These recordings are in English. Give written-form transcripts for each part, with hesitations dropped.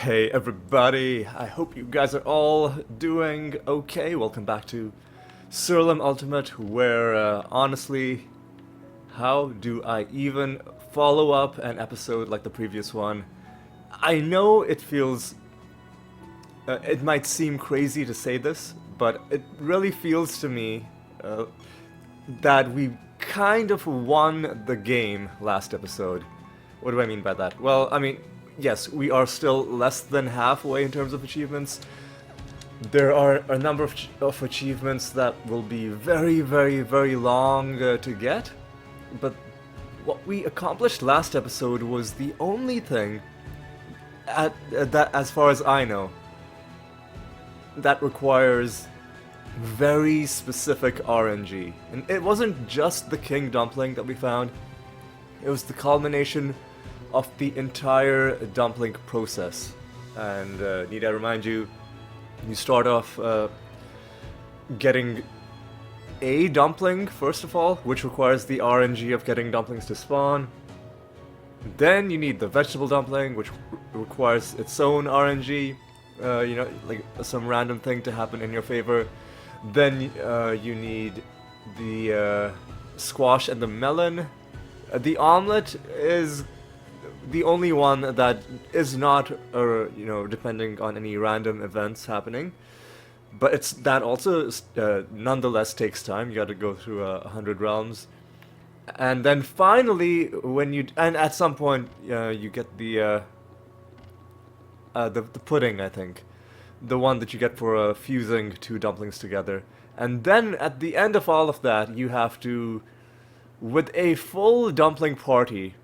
Hey everybody, I hope you guys are all doing okay. Welcome back to Siralim Ultimate, where honestly, how do I even follow up an episode like the previous one? I know it feels, it might seem crazy to say this, but it really feels to me uh, that we kind of won the game last episode. What do I mean by that? Well, I mean, yes, we are still less than halfway in terms of achievements. There are a number of achievements that will be very, very, very long to get, but what we accomplished last episode was the only thing, that, as far as I know, that requires very specific RNG. And it wasn't just the King Dumpling that we found, it was the culmination of the entire dumpling process. And need I remind you, you start off getting a dumpling, first of all, which requires the RNG of getting dumplings to spawn. Then you need the vegetable dumpling, which requires its own RNG, like some random thing to happen in your favor. Then you need the squash and the melon. The omelet is the only one that is not, depending on any random events happening. But it's that also nonetheless takes time. You got to go through 100 realms, and then finally, and at some point, you get the pudding. I think the one that you get for fusing two dumplings together, and then at the end of all of that, you have to, with a full dumpling party,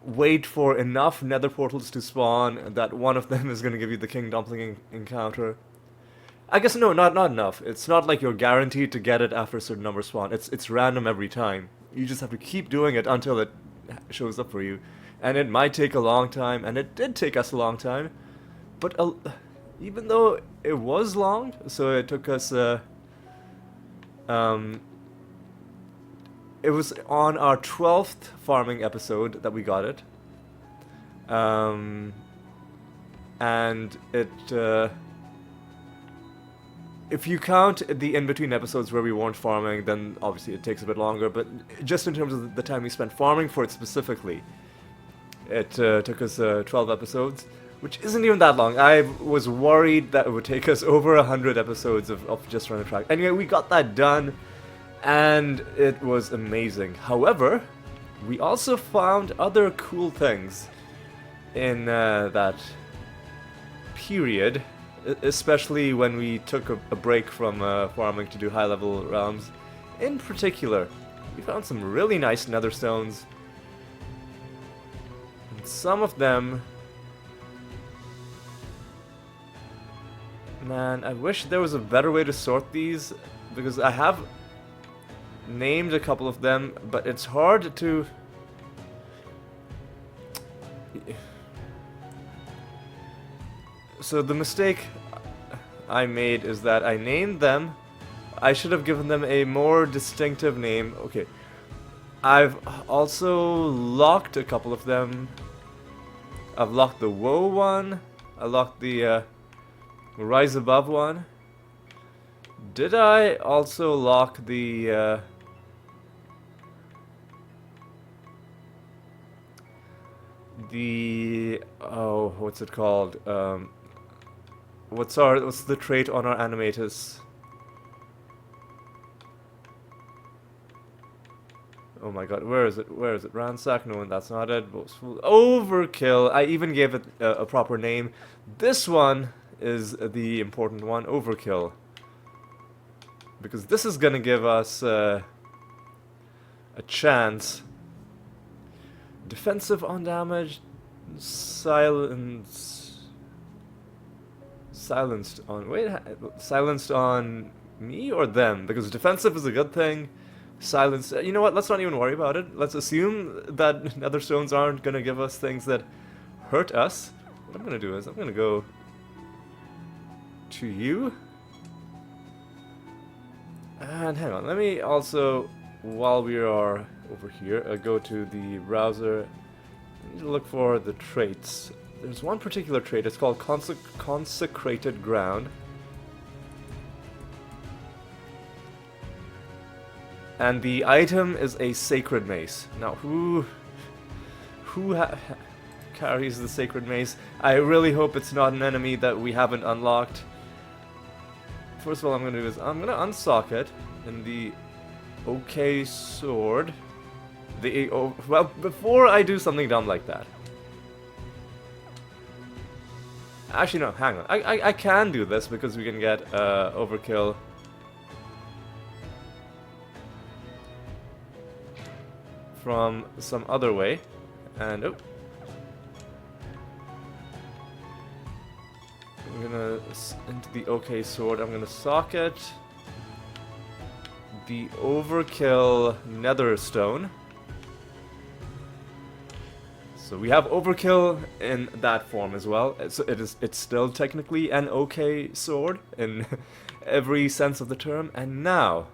wait for enough nether portals to spawn that one of them is going to give you the king dumpling encounter. I guess no, not enough. It's not like you're guaranteed to get it after a certain number spawn. It's random every time. You just have to keep doing it until it shows up for you. And it might take a long time, and it did take us a long time. But even though it was long, so it took us it was on our 12th farming episode that we got it. And it, if you count the in-between episodes where we weren't farming, then obviously it takes a bit longer, but just in terms of the time we spent farming for it specifically, it took us 12 episodes, which isn't even that long. I was worried that it would take us over 100 episodes of just running track. Anyway, we got that done, and it was amazing. However, we also found other cool things in that period, especially when we took a break from farming to do high-level realms. In particular, we found some really nice nether stones. And some of them... Man, I wish there was a better way to sort these, because I have named a couple of them, but it's hard to... So the mistake I made is that I named them. I should have given them a more distinctive name. Okay. I've also locked a couple of them. I've locked the Woe one. I locked the Rise Above one. Did I also lock the oh, what's it called? What's the trait on our animatus? Oh my god, where is it? Where is it? Ransack? No, that's not it. Boastful. Overkill. I even gave it a proper name. This one is the important one, Overkill. Because this is gonna give us a chance. Defensive on damage, silenced on me or them? Because defensive is a good thing. Silence. You know what? Let's not even worry about it. Let's assume that nether stones aren't gonna give us things that hurt us. What I'm gonna do is I'm gonna go to you. And hang on, let me also, while we are over here, go to the browser. I need to look for the traits. There's one particular trait, it's called Consecrated Ground. And the item is a Sacred Mace. Now, who carries the Sacred Mace? I really hope it's not an enemy that we haven't unlocked. First of all, I'm going to do is I'm going to unsock it in the OK sword. Well, before I do something dumb like that. Actually, no, hang on. I can do this because we can get overkill. From some other way. And, oh. I'm gonna, into the OK sword, I'm gonna socket the overkill nether stone. So we have overkill in that form as well. It's still technically an OK sword in every sense of the term. And now,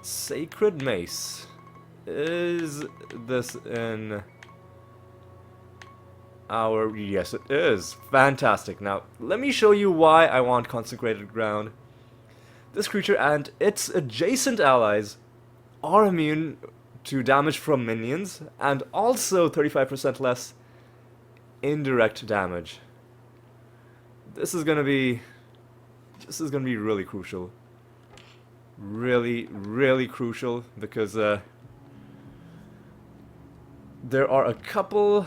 Sacred Mace. Is this in our... Yes, it is. Fantastic. Now, let me show you why I want Consecrated Ground. This creature and its adjacent allies are immune to damage from minions, and also 35% less indirect damage. This is gonna be really crucial. Really, really crucial, because there are a couple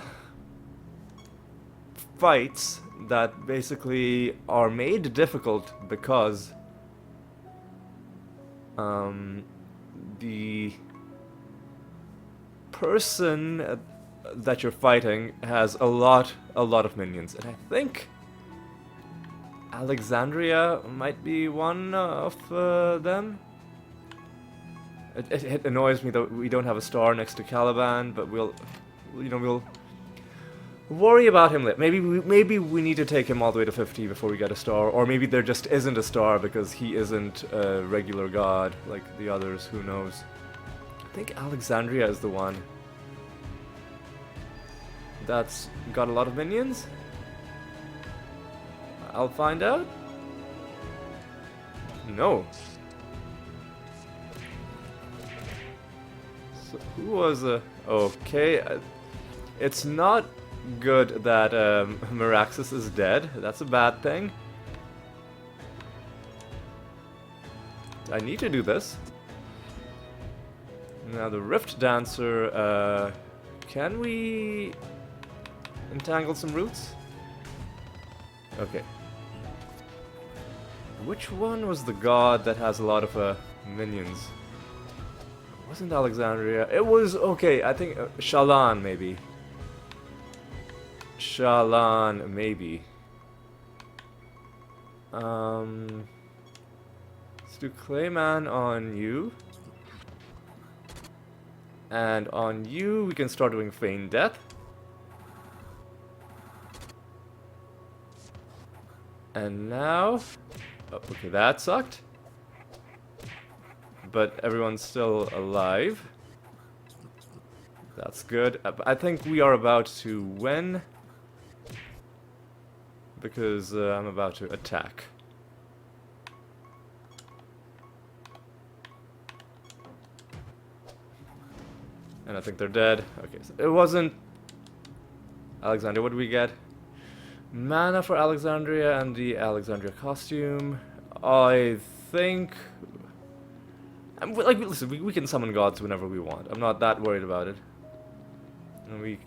fights that basically are made difficult because the person that you're fighting has a lot of minions, and I think Alexandria might be one of them. It annoys me that we don't have a star next to Caliban, but we'll worry about him later. Maybe we need to take him all the way to 50 before we get a star, or maybe there just isn't a star because he isn't a regular god like the others. Who knows? I think Alexandria is the one that's got a lot of minions. I'll find out. No. So who was okay? It's not good that Meraxis is dead. That's a bad thing. I need to do this. Now the Rift Dancer. Can we entangle some roots? Okay. Which one was the god that has a lot of minions? It wasn't Alexandria. It was, okay, I think Shallan, maybe. Shallan, maybe. Let's do Clayman on you. And on you, we can start doing Feign Death. And now... Oh, okay, that sucked. But everyone's still alive. That's good. I think we are about to win. Because I'm about to attack. And I think they're dead. Okay, so it wasn't Alexandria. What do we get? Mana for Alexandria and the Alexandria costume. I think... like, listen, we can summon gods whenever we want. I'm not that worried about it. And we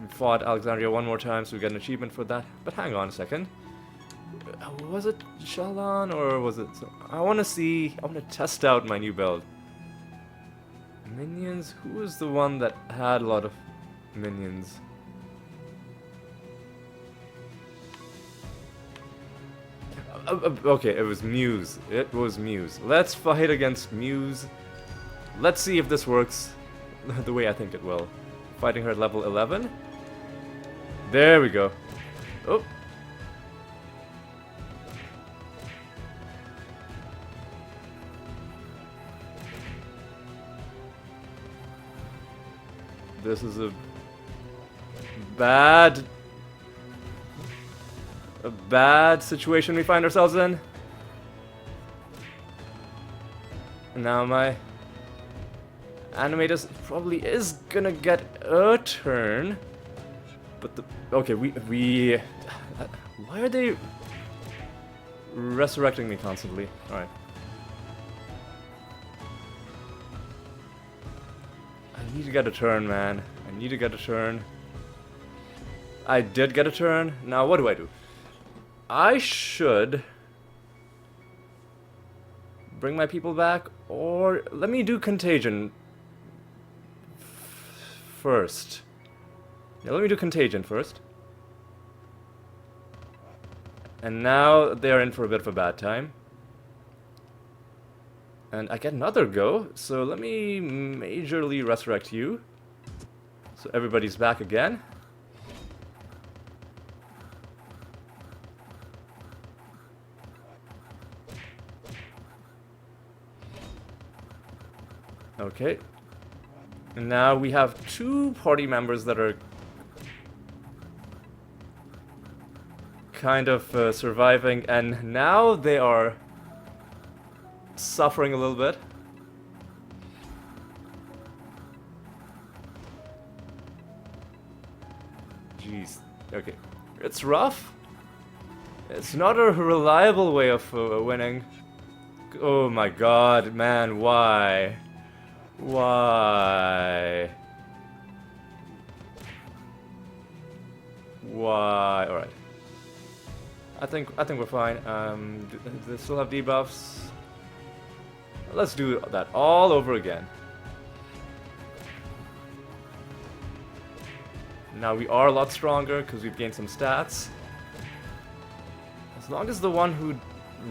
fought Alexandria one more time, so we get an achievement for that. But hang on a second. Was it Shallan or was it... I want to see... I want to test out my new build. Minions? Who was the one that had a lot of minions? Okay, it was Muse. It was Muse. Let's fight against Muse. Let's see if this works the way I think it will. Fighting her at level 11. There we go. Oh. This is a bad a bad situation we find ourselves in. Now my animator probably is gonna get a turn, but okay, we why are they resurrecting me constantly? All right, I need to get a turn, man. I need to get a turn. I did get a turn. Now what do? I should bring my people back, or let me do contagion first. Yeah, let me do contagion first. And now they're in for a bit of a bad time. And I get another go, so let me majorly resurrect you. So everybody's back again. Okay. And now we have 2 party members that are kind of surviving, and now they are suffering a little bit. Jeez. Okay. It's rough. It's not a reliable way of winning. Oh my god, man, why? Why? Why? All right. I think we're fine. Do they still have debuffs? Let's do that all over again. Now we are a lot stronger because we've gained some stats. As long as the one who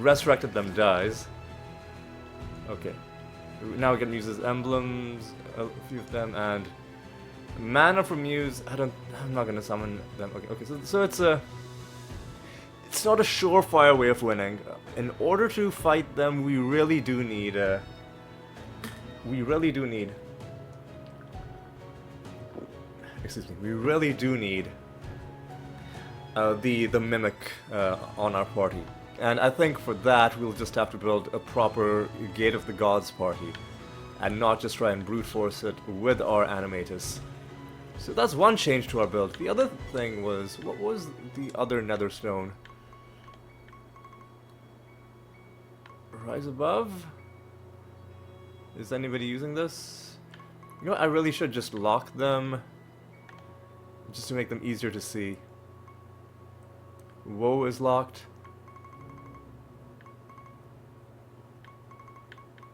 resurrected them dies. Okay. Now we can use his emblems, a few of them, and mana from Muse. I'm not gonna summon them. Okay. So it's not a surefire way of winning. In order to fight them, we really do need the mimic on our party. And I think for that, we'll just have to build a proper Gate of the Gods party, and not just try and brute force it with our animators. So that's one change to our build. The other thing was, what was the other Netherstone? Rise Above? Is anybody using this? You know, I really should just lock them, just to make them easier to see. Woe is locked.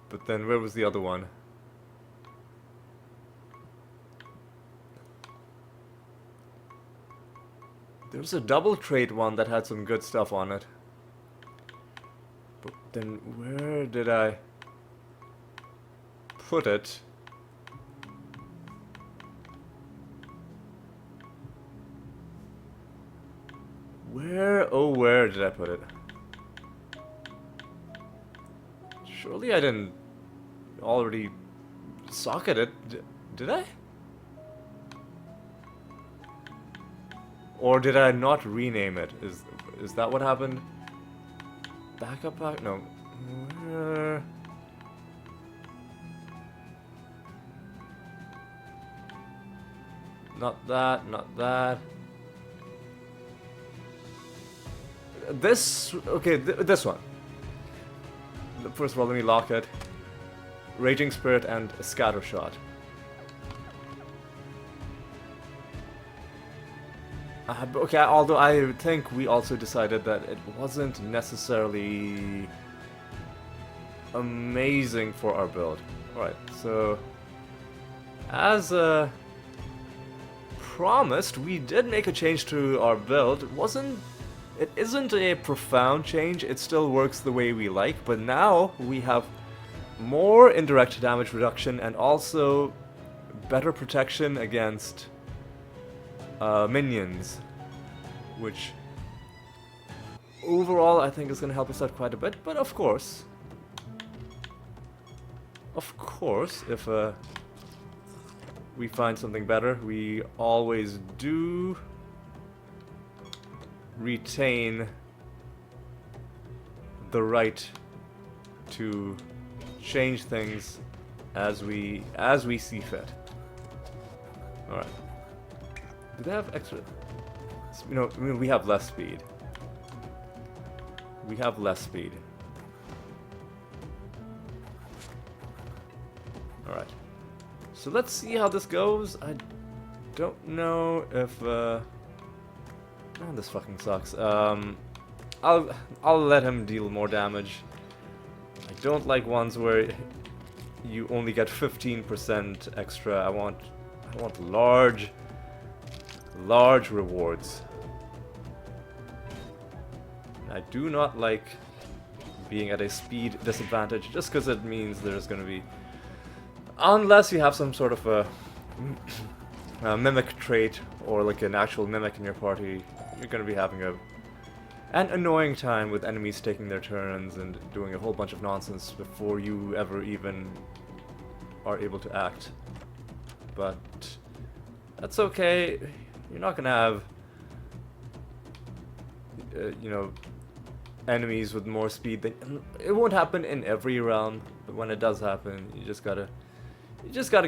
But then where was the other one? There's a double trait one that had some good stuff on it. But then where did I put it? Where did I put it? Surely I didn't already socket it, did I? Or did I not rename it? Is that what happened? Backup pack? No. Not that, not that. This, okay, this one. First of all, let me lock it. Raging Spirit and Scattershot. Okay, although I think we also decided that it wasn't necessarily amazing for our build. Alright, so as promised, we did make a change to our build. It isn't a profound change, it still works the way we like, but now we have more indirect damage reduction and also better protection against minions, which overall I think is going to help us out quite a bit. But of course, if we find something better, we always do. retain the right to change things as we see fit. All right. Do they have extra? You know, I mean, we have less speed. We have less speed. All right. So let's see how this goes. I don't know if oh, this fucking sucks. I'll let him deal more damage. I don't like ones where you only get 15% extra. I want large rewards. And I do not like being at a speed disadvantage just because it means there's going to be, unless you have some sort of a mimic trait or like an actual mimic in your party, you're going to be having an annoying time with enemies taking their turns and doing a whole bunch of nonsense before you ever even are able to act. But that's okay. You're not going to have you know, enemies with more speed than, it won't happen in every realm, but when it does happen, you just gotta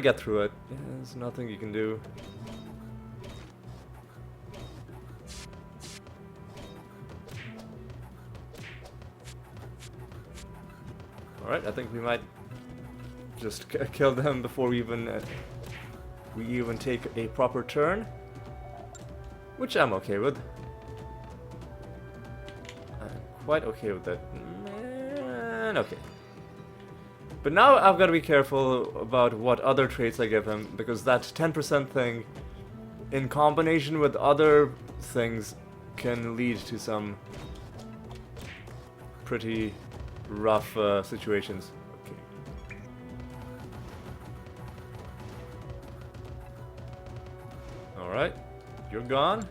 get through it. Yeah, there's nothing you can do. Alright, I think we might just kill them before we even take a proper turn, which I'm okay with. I'm quite okay with that. Man, okay. But now I've got to be careful about what other traits I give him, because that 10% thing, in combination with other things, can lead to some pretty rough situations. Okay. Alright, you're gone.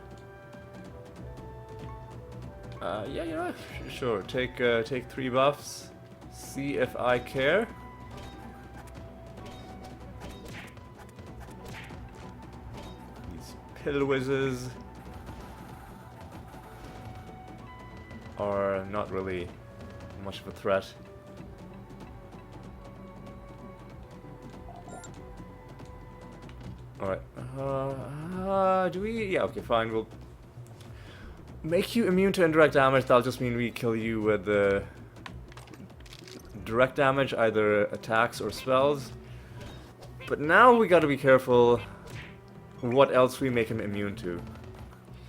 Yeah, sure. Take 3 buffs. See if I care. These pill whizzes are not really much of a threat. Alright. Do we? Yeah, okay, fine. We'll make you immune to indirect damage. That'll just mean we kill you with direct damage, either attacks or spells. But now we gotta be careful what else we make him immune to.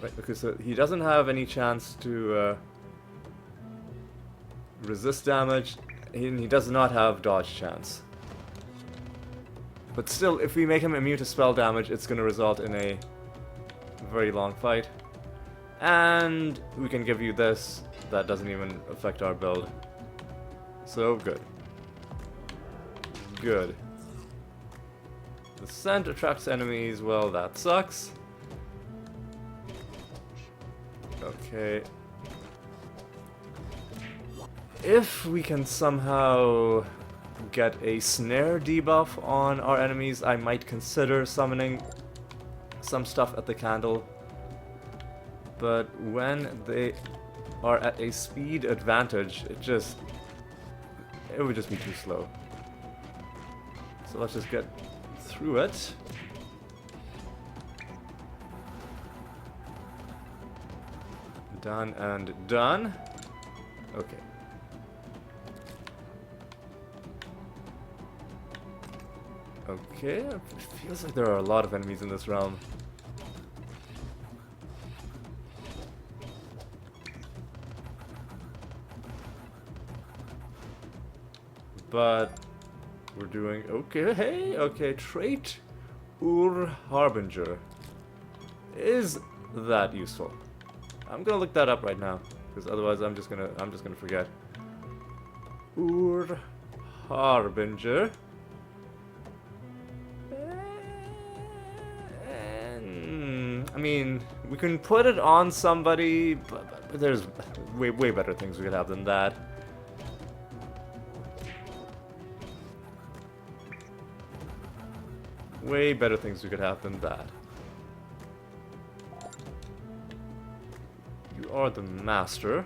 Right, because he doesn't have any chance to resist damage, and he does not have dodge chance. But still, if we make him immune to spell damage, it's gonna result in a very long fight. And we can give you this, that doesn't even affect our build. So, good. Good. The scent attracts enemies, well, that sucks. Okay. If we can somehow get a snare debuff on our enemies, I might consider summoning some stuff at the candle. But when they are at a speed advantage, it would just be too slow. So let's just get through it. Done and done. Okay. Okay, it feels like there are a lot of enemies in this realm. But we're doing okay. Hey, okay. Trait Harbinger. Is that useful? I'm gonna look that up right now, because otherwise I'm just gonna forget. Harbinger. I mean, we can put it on somebody, but there's way better things we could have than that. Way better things we could have than that. You are the master.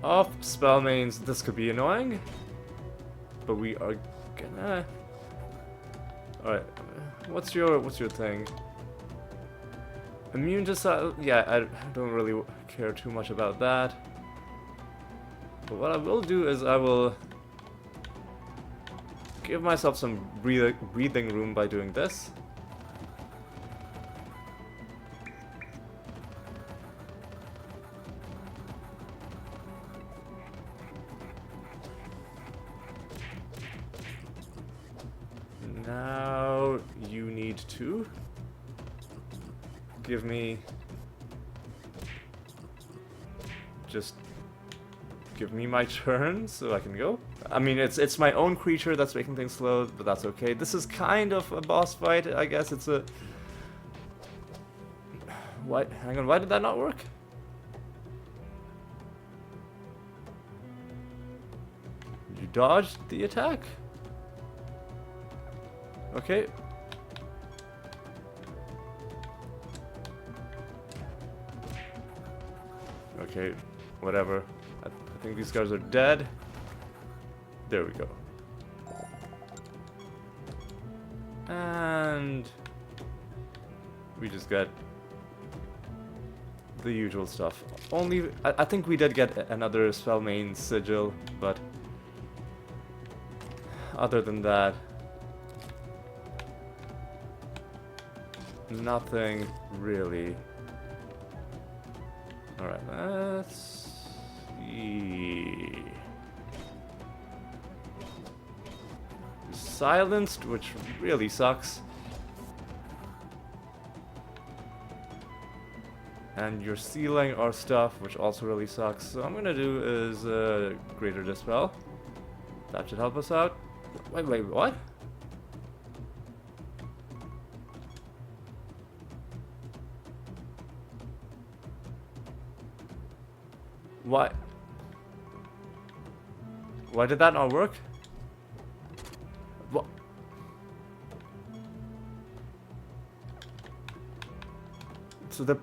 Off spell means this could be annoying, but we are gonna. All right, what's your thing? Immune to yeah, I don't really care too much about that. But what I will do is I will give myself some breathing room by doing this. Now you need to give me give me my turn so I can go. I mean, it's my own creature that's making things slow, but that's okay. This is kind of a boss fight, I guess. It's a what? Hang on, why did that not work? You dodged the attack? Okay. Okay, whatever. I think these guys are dead. There we go. And we just got the usual stuff. Only, I think we did get another Spellmain Sigil, but other than that, nothing really. Alright, let's see. Silenced, which really sucks. And you're sealing our stuff, which also really sucks. So what I'm gonna do is Greater Dispel. That should help us out. Wait, what? Why? Why did that not work? What? So the...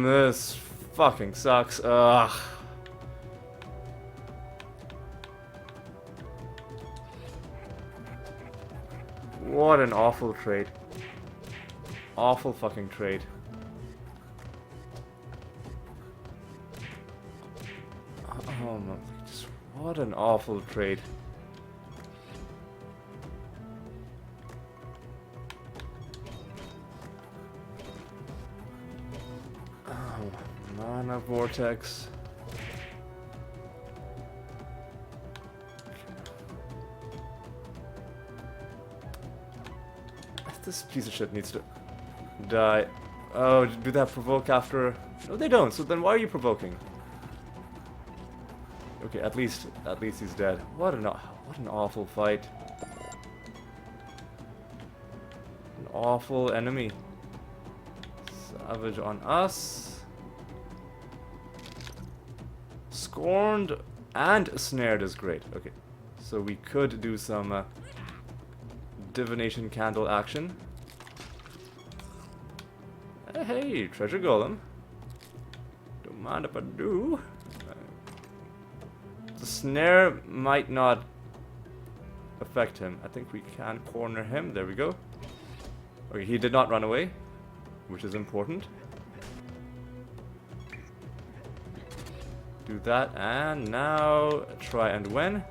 this fucking sucks. Ugh. What an awful trade. Awful fucking trade. Oh my, just what an awful trade. Oh, mana vortex. This piece of shit needs to die. Oh, do that provoke after? No, they don't. So then why are you provoking? Okay, at least he's dead. What an awful fight. An awful enemy. Savage on us. Scorned and snared is great. Okay, so we could do some divination candle action. Hey, treasure golem. Don't mind if I do. The snare might not affect him. I think we can corner him. There we go. Okay, he did not run away, which is important. Do that, and now try and win.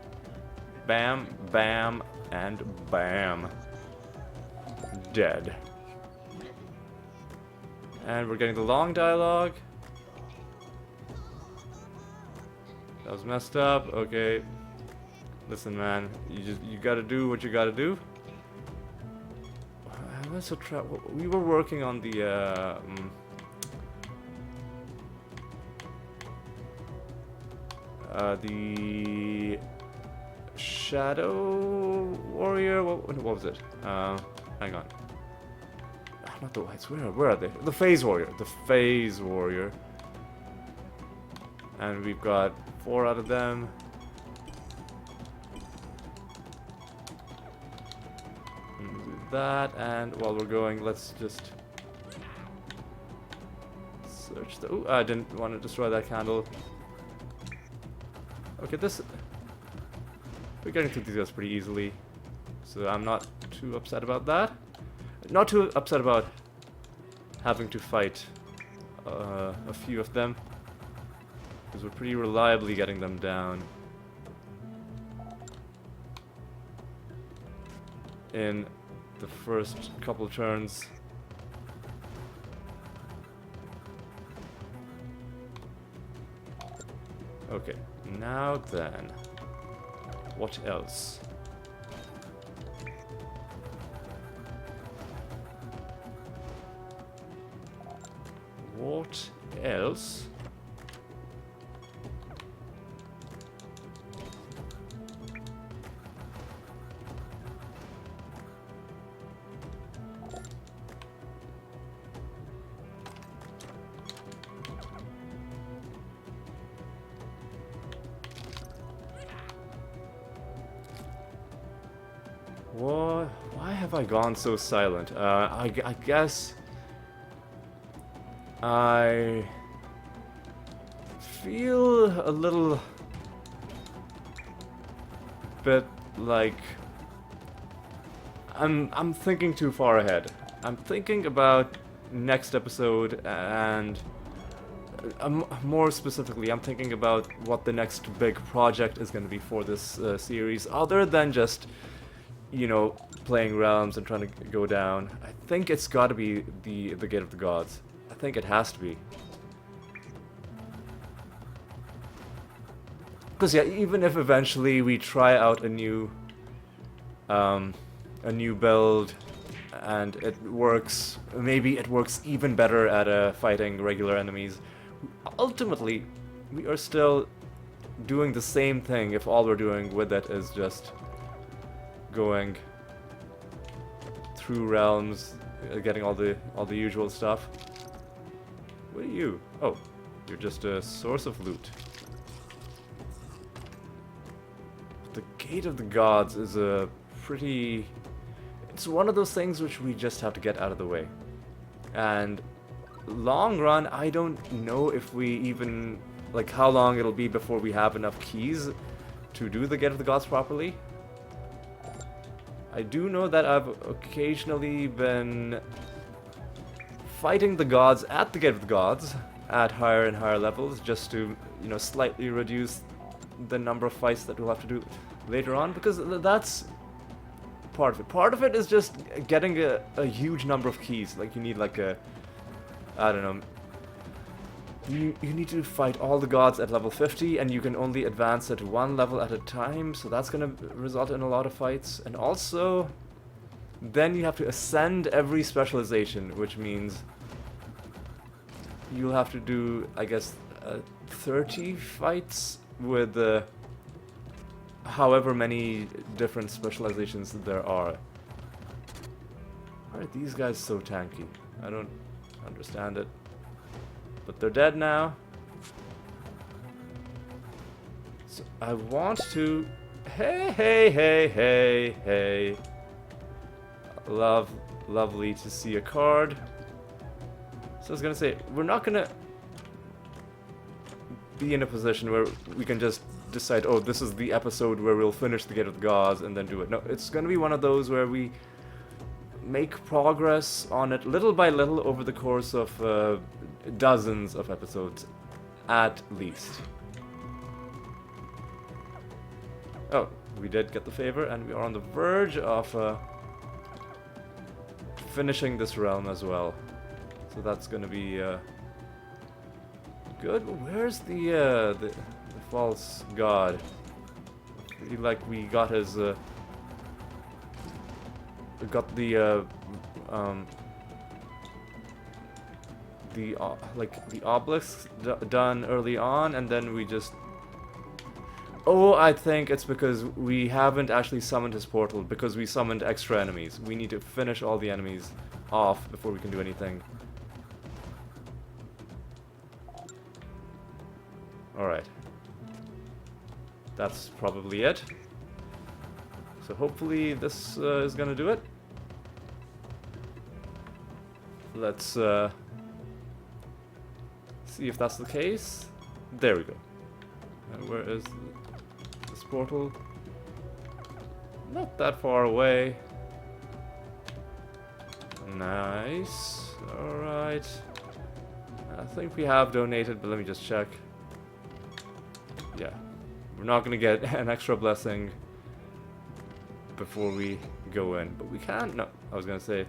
Bam, bam, and bam. Dead. And we're getting the long dialogue. That was messed up. Okay. Listen, man. You gotta do what you gotta do. We were working on the Shadow Warrior. What was it? Hang on. Not the Whites. Where are they? The Phase Warrior. The Phase Warrior. And we've got 4 out of them. Do that, and while we're going, let's just search the... Ooh, I didn't want to destroy that candle. Okay, this... We're getting through these guys pretty easily, so I'm not too upset about that. Not too upset about having to fight a few of them, because we're pretty reliably getting them down in the first couple turns. Okay, now then, what else? What else? What? Why have I gone so silent? I guess I feel a little bit like I'm thinking too far ahead. I'm thinking about next episode, and more specifically, I'm thinking about what the next big project is going to be for this series, other than just, you know, playing realms and trying to go down. I think it's got to be the Gate of the Gods. I think it has to be. Because yeah, even if eventually we try out a new build and it works, maybe it works even better at fighting regular enemies, ultimately we are still doing the same thing if all we're doing with it is just going through realms, getting all the usual stuff. What are you? Oh, you're just a source of loot. The Gate of the Gods is a pretty... It's one of those things which we just have to get out of the way. And long run, I don't know if we even... like how long it'll be before we have enough keys to do the Gate of the Gods properly. I do know that I've occasionally been fighting the gods at the Gate of the Gods at higher and higher levels, just to, you know, slightly reduce the number of fights that we'll have to do later on, because that's part of it. Part of it is just getting a huge number of keys. Like, you need like a... I don't know... You need to fight all the gods at level 50, and you can only advance at one level at a time, so that's gonna result in a lot of fights. And also, then you have to ascend every specialization, which means you'll have to do, I guess, 30 fights with however many different specializations there are. Why are these guys so tanky? I don't understand it. But they're dead now. So I want to... Hey. Lovely to see a card. So I was gonna say, we're not gonna be in a position where we can just decide, oh, this is the episode where we'll finish the Gate of the Gods and then do it. No, it's gonna be one of those where we make progress on it little by little over the course of dozens of episodes, at least. Oh, we did get the favor, and we are on the verge of finishing this realm as well. So that's gonna be good. Where's the false god? I feel like we got his got the obelisks done early on, and then we just... Oh, I think it's because we haven't actually summoned his portal, because we summoned extra enemies. We need to finish all the enemies off before we can do anything. Alright. That's probably it. So hopefully this is gonna do it. Let's see if that's the case. There we go. And where is this portal? Not that far away. Nice. Alright. I think we have donated, but let me just check. Yeah. We're not gonna get an extra blessing before we go in. But we can. No, I was gonna say.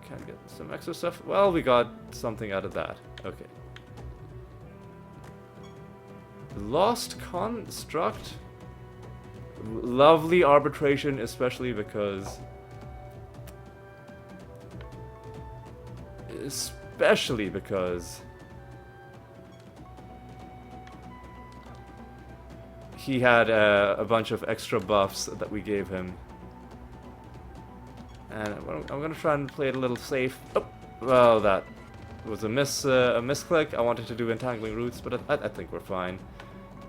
Can get some extra stuff. Well, we got something out of that. Okay. Lost construct. Lovely arbitration, especially because he had a bunch of extra buffs that we gave him. And I'm gonna try and play it a little safe. Oh, well, that was a misclick. I wanted to do Entangling Roots, but I think we're fine.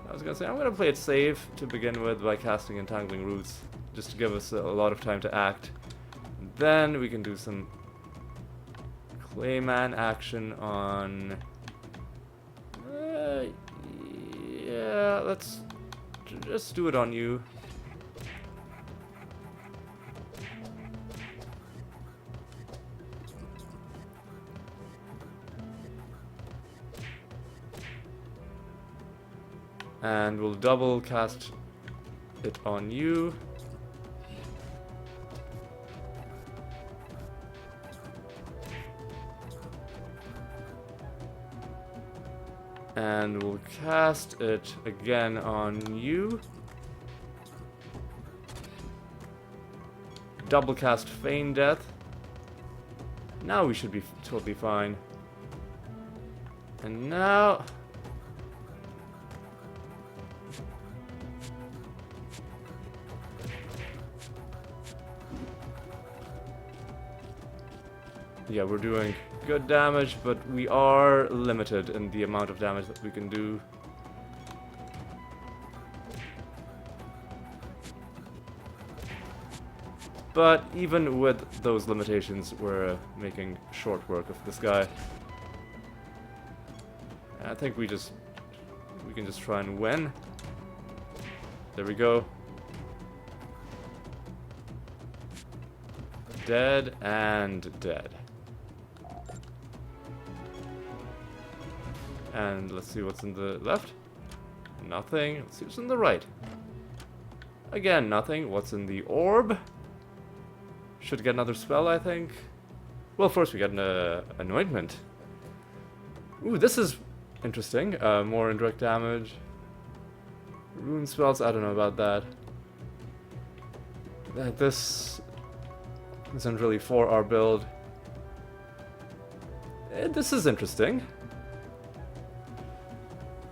I was gonna say I'm gonna play it safe to begin with by casting Entangling Roots, just to give us a lot of time to act. And then we can do some Clayman action on. Yeah, let's just do it on you. And we'll double cast it on you. And we'll cast it again on you. Double cast Feign Death. Now we should be totally fine. And now... yeah, we're doing good damage, but we are limited in the amount of damage that we can do. But even with those limitations, we're making short work of this guy. I think we can just try and win. There we go. Dead and dead. And let's see what's in the left. Nothing. Let's see what's in the right. Again, nothing. What's in the orb? Should get another spell, I think. Well, first we get an anointment. Ooh, this is interesting. More indirect damage. Rune spells, I don't know about that. This isn't really for our build. This is interesting.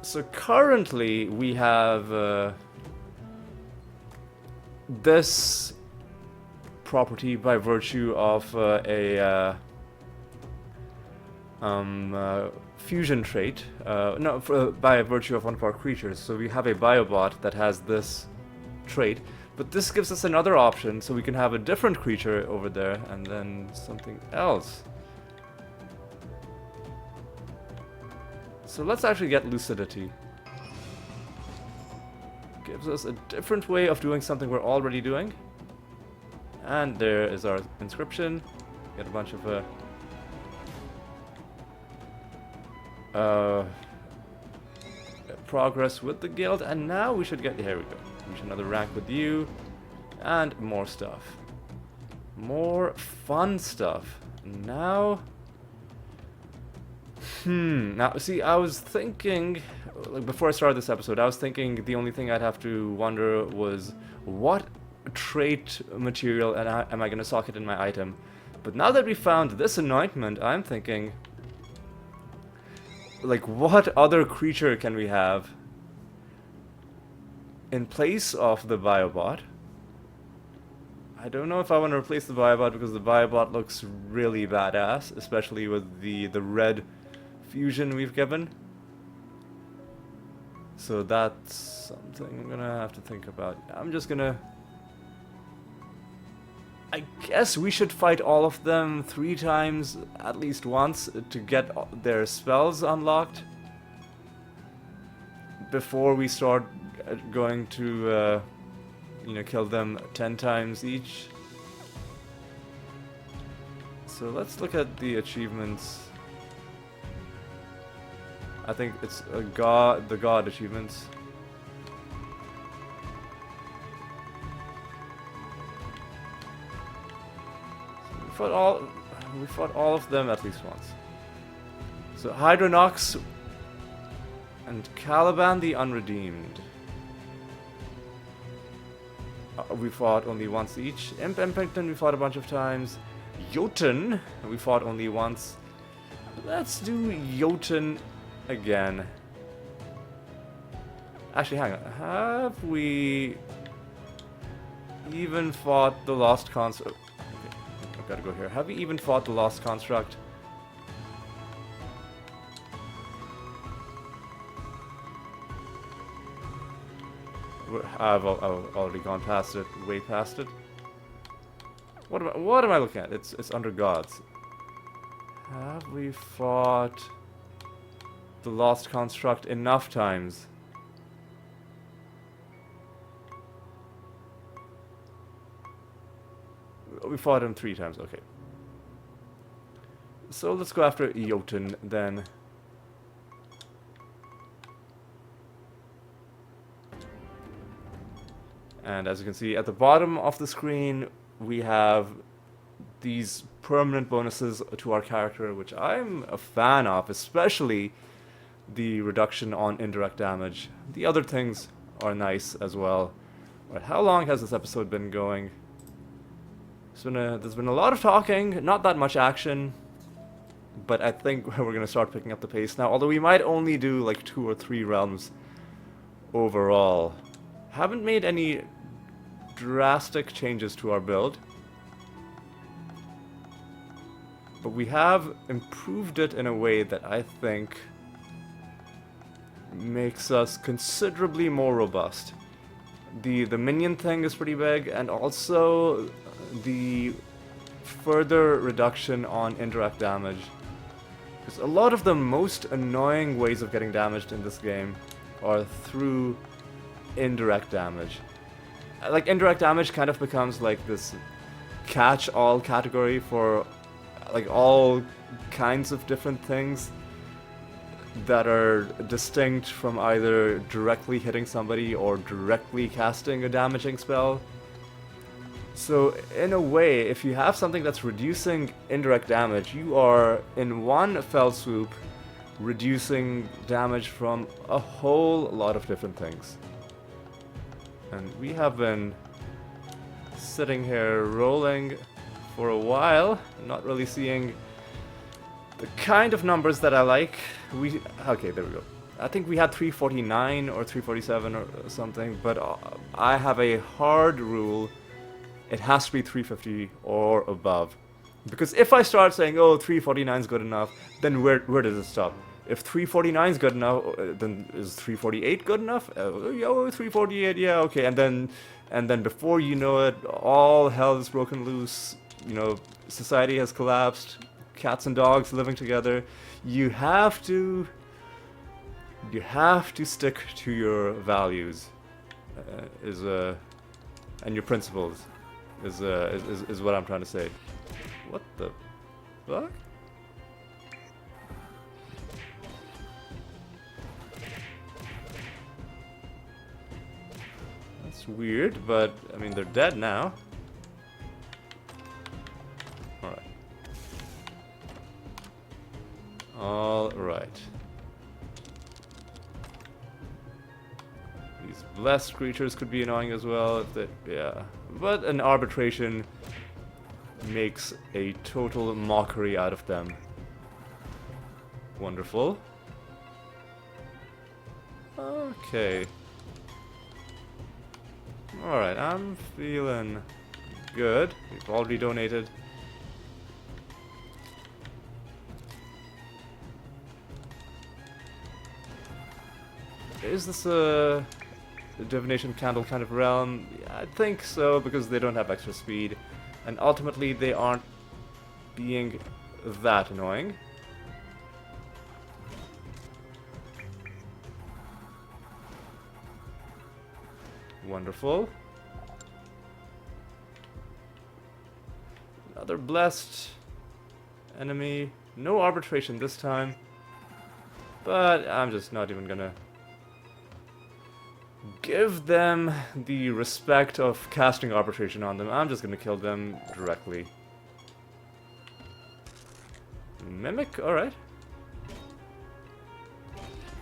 So currently we have this property by virtue of a fusion trait. No, by virtue of one of our creatures. So we have a biobot that has this trait, but this gives us another option, so we can have a different creature over there and then something else. So let's actually get Lucidity. Gives us a different way of doing something we're already doing. And there is our inscription. Get a bunch of progress with the guild, and now we should get, here we go. Reach another rank with you, and more stuff. More fun stuff. Now... now, see, I was thinking, like, before I started this episode, I was thinking the only thing I'd have to wonder was what trait material am I going to socket in my item. But now that we found this anointment, I'm thinking, like, what other creature can we have in place of the biobot? I don't know if I want to replace the biobot because the biobot looks really badass, especially with the red fusion we've given. So that's something I'm gonna have to think about. I'm just gonna... I guess we should fight all of them 3 times at least once to get their spells unlocked before we start going to, you know, kill them 10 times each. So let's look at the achievements. I think it's the god achievements. So we fought all of them at least once. So Hydronox and Caliban the Unredeemed. We fought only once each. Imp Impington we fought a bunch of times. Jotun we fought only once. Let's do Jotun again. Actually, hang on. Have we even fought the Lost Construct? Okay, I've got to go here. Have we even fought the Lost Construct? I've already gone past it, way past it. What am I looking at? It's under gods. Have we fought the Lost Construct enough times? We fought him 3 times, okay. So let's go after Jotun then. And as you can see at the bottom of the screen, we have these permanent bonuses to our character, which I'm a fan of, especially the reduction on indirect damage. The other things are nice as well. Right, how long has this episode been going? There's been a lot of talking, not that much action, but I think we're gonna start picking up the pace now, although we might only do like 2 or 3 realms overall. Haven't made any drastic changes to our build, but we have improved it in a way that I think makes us considerably more robust. The minion thing is pretty big, and also the further reduction on indirect damage. Because a lot of the most annoying ways of getting damaged in this game are through indirect damage. Like, indirect damage kind of becomes like this catch-all category for like all kinds of different things that are distinct from either directly hitting somebody or directly casting a damaging spell. So in a way, if you have something that's reducing indirect damage, you are in one fell swoop reducing damage from a whole lot of different things. And we have been sitting here rolling for a while, not really seeing the kind of numbers that I like. Okay, there we go. I think we had 349 or 347 or something, but I have a hard rule. It has to be 350 or above. Because if I start saying, oh, 349 is good enough, then where does it stop? If 349 is good enough, then is 348 good enough? Oh, 348, yeah, okay. And then before you know it, all hell is broken loose. You know, society has collapsed. Cats and dogs living together. You have to stick to your values, and your principles, is what I'm trying to say. What the fuck? That's weird, but I mean they're dead now. Alright. Alright. These blessed creatures could be annoying as well if they, yeah. But an arbitration makes a total mockery out of them. Wonderful. Okay. Alright, I'm feeling good. We've already donated. is this a divination candle kind of realm? Yeah, I think so, because they don't have extra speed. And ultimately, they aren't being that annoying. Wonderful. Another blessed enemy. No arbitration this time. But I'm just not even gonna give them the respect of casting arbitration on them. I'm just gonna kill them directly. Mimic? Alright.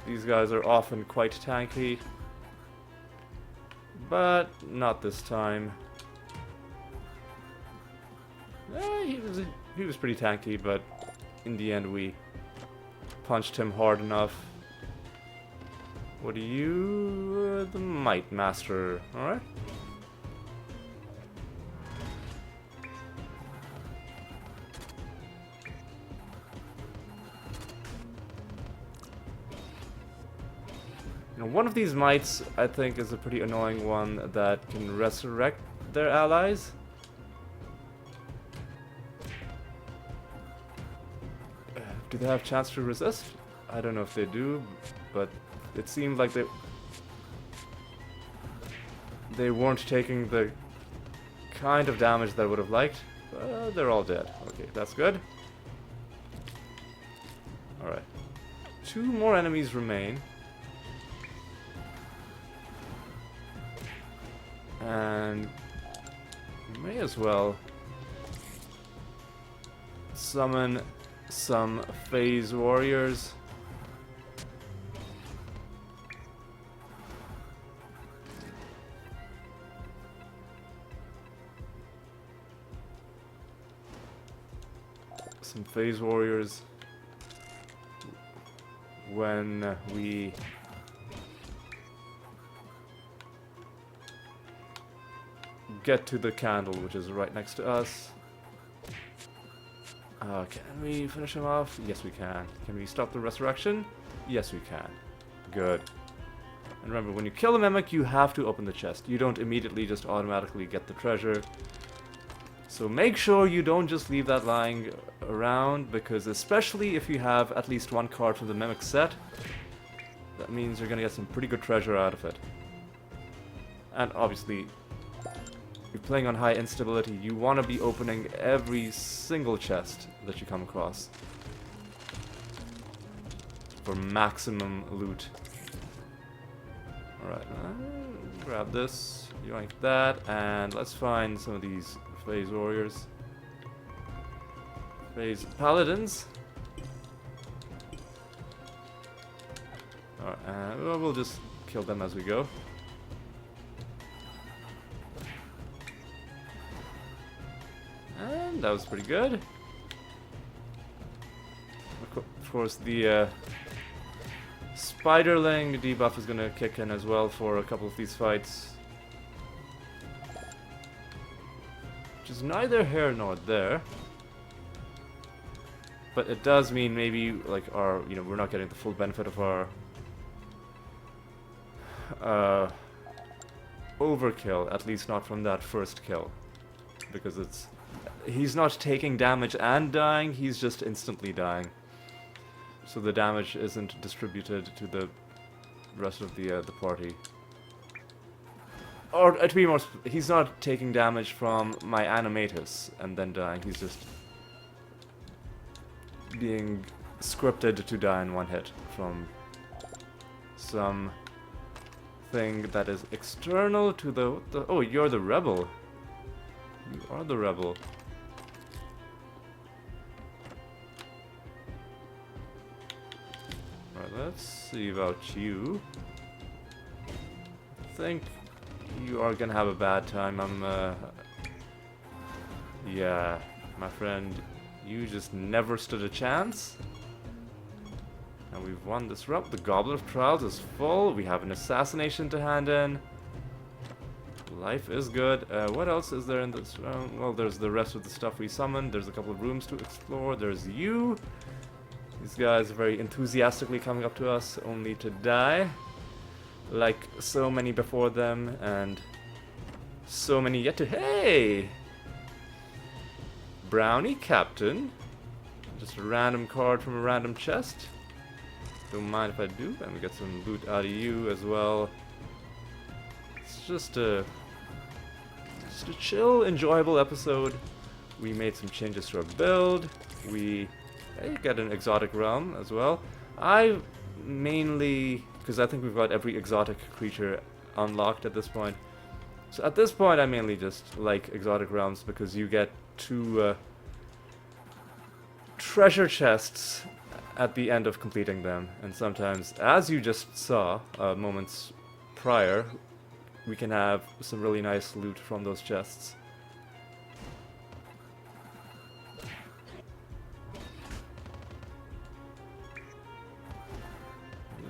These guys are often quite tanky. But not this time. He was pretty tanky, but in the end we punched him hard enough. What are you? The Might Master. Alright. Now, one of these mites, I think, is a pretty annoying one that can resurrect their allies. Do they have a chance to resist? I don't know if they do, but it seemed like they weren't taking the kind of damage that I would have liked. They're all dead. Okay, that's good. Alright. 2 more enemies remain. And we may as well summon some phase warriors. Some phase warriors when we get to the candle, which is right next to us. Can we finish him off? Yes, we can. Can we stop the resurrection? Yes, we can. Good. And remember, when you kill a mimic, you have to open the chest. You don't immediately just automatically get the treasure. So make sure you don't just leave that lying around, because especially if you have at least 1 card from the mimic set, that means you're gonna get some pretty good treasure out of it. And obviously, if you're playing on high instability, you want to be opening every single chest that you come across for maximum loot. Alright, grab this, yoink that, and let's find some of these phase warriors. Phase paladins. Alright, we'll just kill them as we go. And that was pretty good. Of course, the Spiderling debuff is gonna kick in as well for a couple of these fights. Which is neither here nor there. But it does mean maybe, like, our, we're not getting the full benefit of our overkill, at least not from that first kill. Because he's not taking damage and dying, he's just instantly dying. So the damage isn't distributed to the rest of the party. Or, to be more he's not taking damage from my animatus and then dying, he's just being scripted to die in 1 hit from some thing that is external to the oh, you're the rebel. You are the rebel. Alright, let's see about you. I think you are gonna have a bad time. Yeah, my friend, you just never stood a chance. And we've won this round. The Goblet of Trials is full. We have an assassination to hand in. Life is good. What else is there in this round? Well, there's the rest of the stuff we summoned. There's a couple of rooms to explore. There's you. These guys are very enthusiastically coming up to us, only to die. like so many before them, and so many yet to... Hey! Brownie Captain. Just a random card from a random chest. Don't mind if I do. And we get some loot out of you as well. It's just a chill, enjoyable episode. We made some changes to our build. We got an exotic realm as well. I mainly, because I think we've got every exotic creature unlocked at this point. So at this point I mainly just like exotic realms because you get 2 treasure chests at the end of completing them. And sometimes, as you just saw moments prior, we can have some really nice loot from those chests.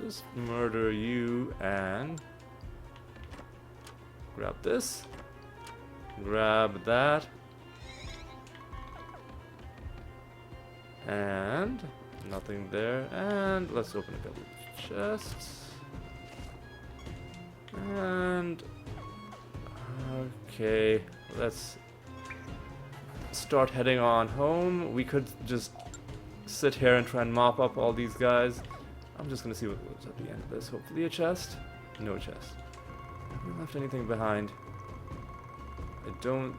Just murder you and grab this. Grab that. And nothing there. And let's open a couple of chests. And okay, let's start heading on home. We could just sit here and try and mop up all these guys. I'm just gonna see what's at the end of this. Hopefully a chest. No chest. Have we left anything behind? I don't...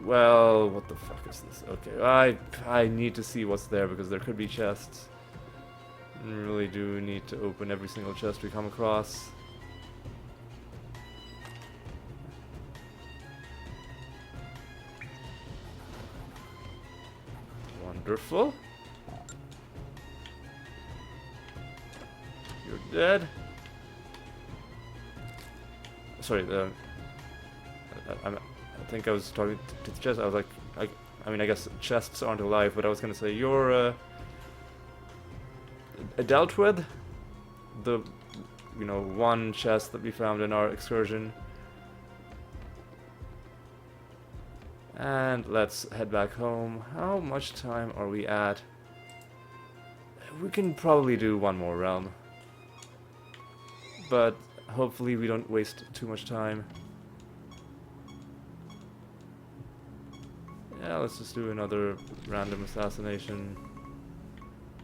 Well, what the fuck is this? Okay, I need to see what's there because there could be chests. I really do need to open every single chest we come across. Wonderful. You're dead. Sorry, I think I was talking to the chest. I was like, I mean, I guess chests aren't alive, but I was gonna say you're dealt with the, you know, 1 chest that we found in our excursion. And let's head back home. How much time are we at? We can probably do 1 more realm, but hopefully we don't waste too much time. Yeah, let's just do another random assassination.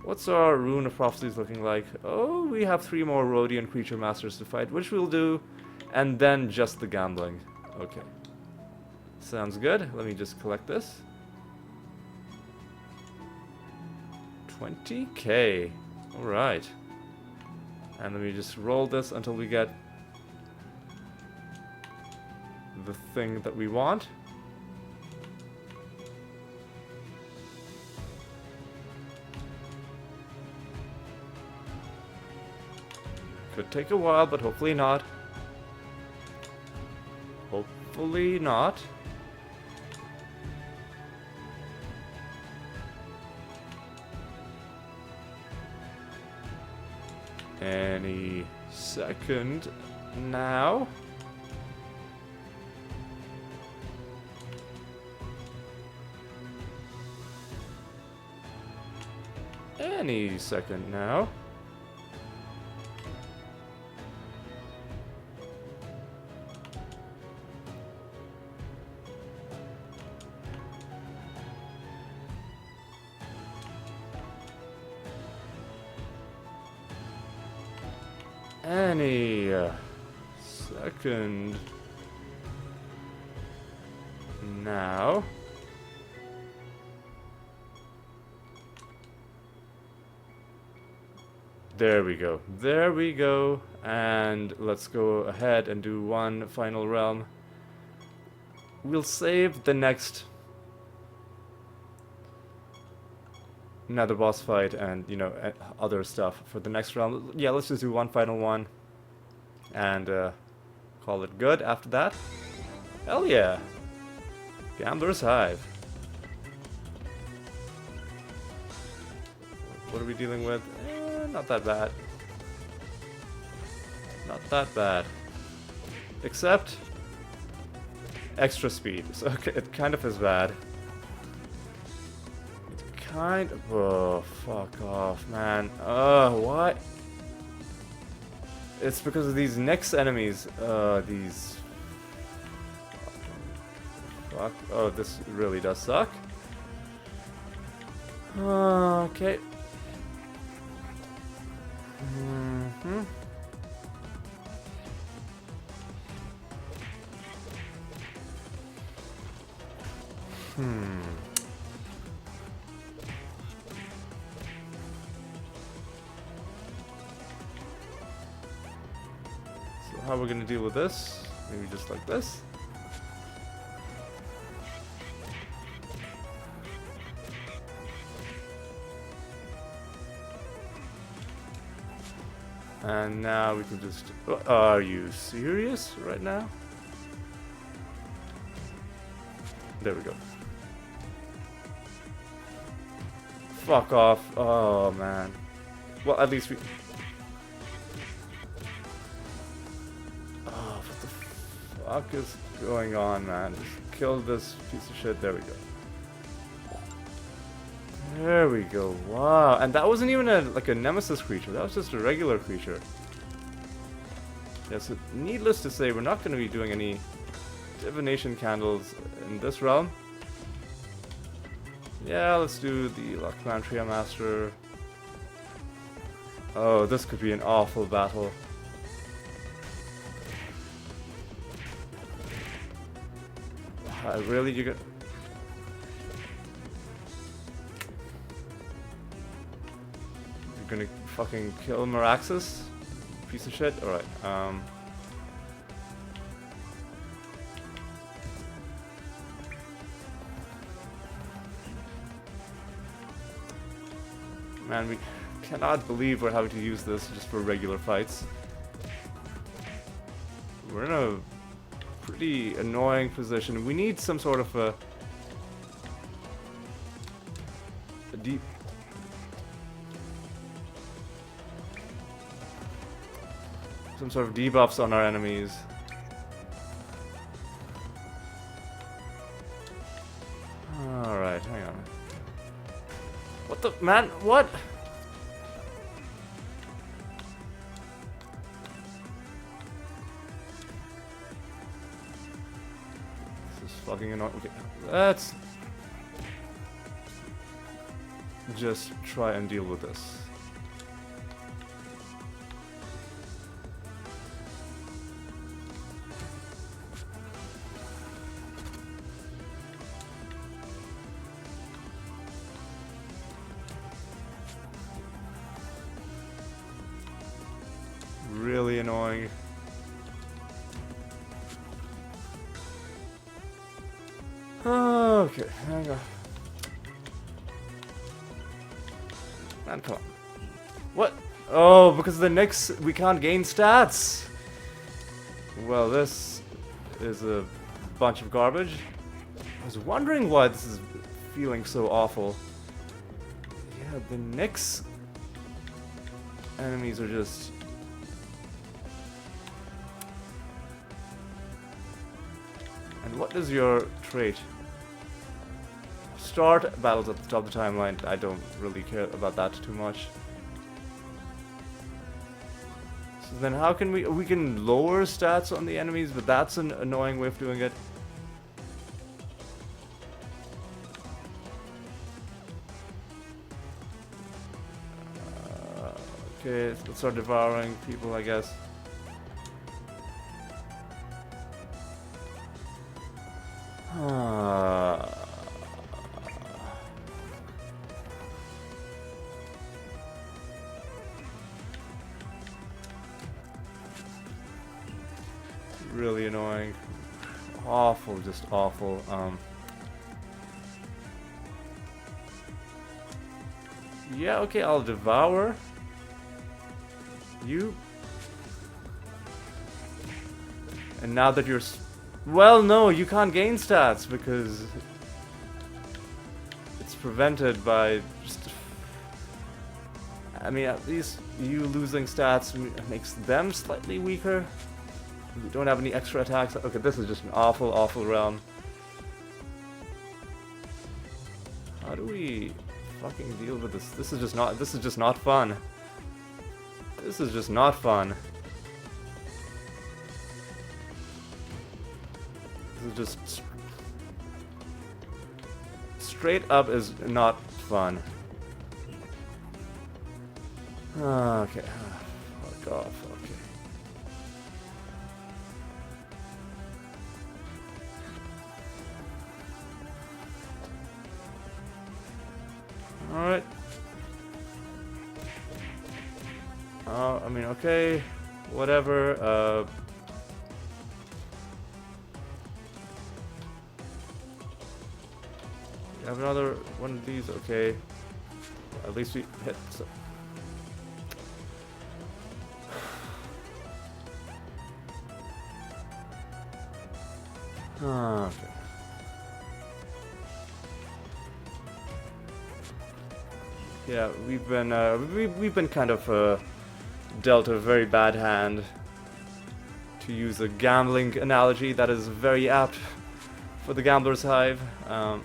What's our Rune of Prophecies looking like? Oh, we have 3 more Rhodian creature masters to fight, which we'll do, and then just the gambling. Okay. Sounds good. Let me just collect this. 20k. Alright. And let me just roll this until we get the thing that we want. Could take a while, but hopefully not. Hopefully not. Any second now. Any second now. Any second now. There we go. There we go. And let's go ahead and do 1 final realm. We'll save the next nether boss fight and, you know, other stuff for the next round. Yeah, let's just do 1 final one and call it good after that. Hell yeah! Gambler's Hive. What are we dealing with? Not that bad. Not that bad. Except extra speed. So okay, it kind of is bad. Kind of... Oh, fuck off, man. What? It's because of these next enemies. These... Fuck. Oh, this really does suck. Okay. Mm-hmm. So how we're gonna deal with this? Maybe just like this. And now we can just... Are you serious right now? There we go. Fuck off. Oh, man. Well, at least we... Oh, what the fuck is going on, man? Just kill this piece of shit. There we go. There we go. Wow. And that wasn't even like a nemesis creature. That was just a regular creature. Yeah, so needless to say, we're not going to be doing any divination candles in this realm. Yeah, let's do the Lachmantria Master. Oh, this could be an awful battle. Really? You're gonna fucking kill Meraxus? Piece of shit? Alright, Man, we cannot believe we're having to use this just for regular fights. We're in a pretty annoying position. We need some sort of a deep... Some sort of debuffs on our enemies. Alright, hang on. What the... Man, what? This is fucking annoying. Okay, let's just try and deal with this. Really annoying. Okay, hang on. Man, come on. What? Oh, because the next we can't gain stats. Well, this is a bunch of garbage. I was wondering why this is feeling so awful. Yeah, the next enemies are just... And what is your trait? Start battles at the top of the timeline. I don't really care about that too much. So then how can we can lower stats on the enemies, but that's an annoying way of doing it. Okay, let's start devouring people, I guess. Really annoying. Awful, just awful. Yeah, okay, I'll devour you. And now that you're... Well, no, you can't gain stats because it's prevented by just... I mean, at least you losing stats makes them slightly weaker. We don't have any extra attacks. Okay, this is just an awful, awful realm. How do we fucking deal with this? This is just not fun. This is just not fun. is just straight up is not fun. Okay. Fuck off. Okay. Alright. I mean, okay. Whatever. We have another one of these. Okay. At least we hit some. Okay. Yeah, we've been kind of dealt a very bad hand, to use a gambling analogy that is very apt for the Gambler's Hive. I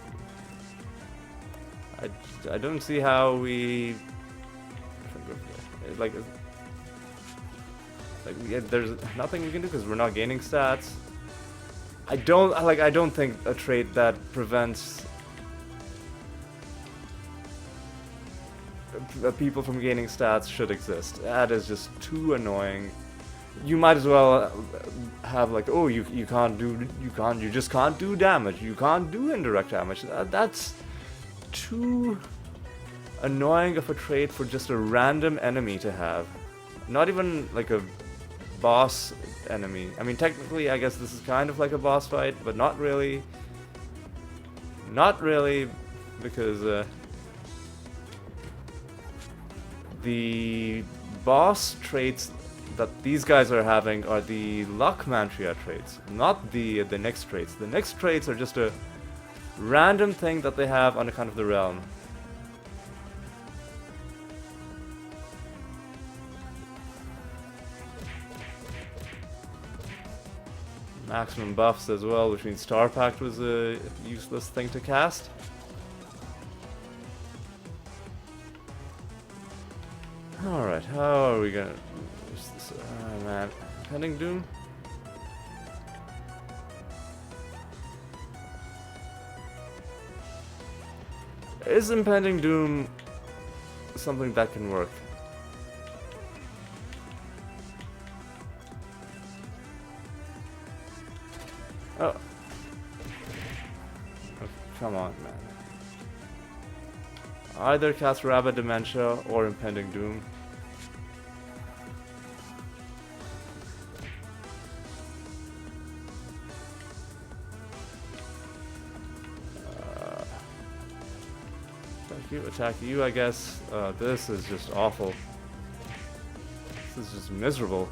don't see how we there's nothing we can do because we're not gaining stats. I don't think a trait that prevents people from gaining stats should exist. That is just too annoying. You might as well have like, oh, you just can't do damage. You can't do indirect damage. That's too annoying of a trait for just a random enemy to have. Not even like a boss enemy. I mean, technically, I guess this is kind of like a boss fight, but not really. Not really, because the boss traits that these guys are having are the luck mantria traits, not the next traits. The next traits are just a random thing that they have on account of the realm. Maximum buffs as well, which means Star Pact was a useless thing to cast. Alright, how are we gonna... man. Impending Doom? Is Impending Doom something that can work? Oh. Okay, come on, man. Either cast Rabid Dementia or Impending Doom. Attack you, I guess. This is just awful. This is just miserable.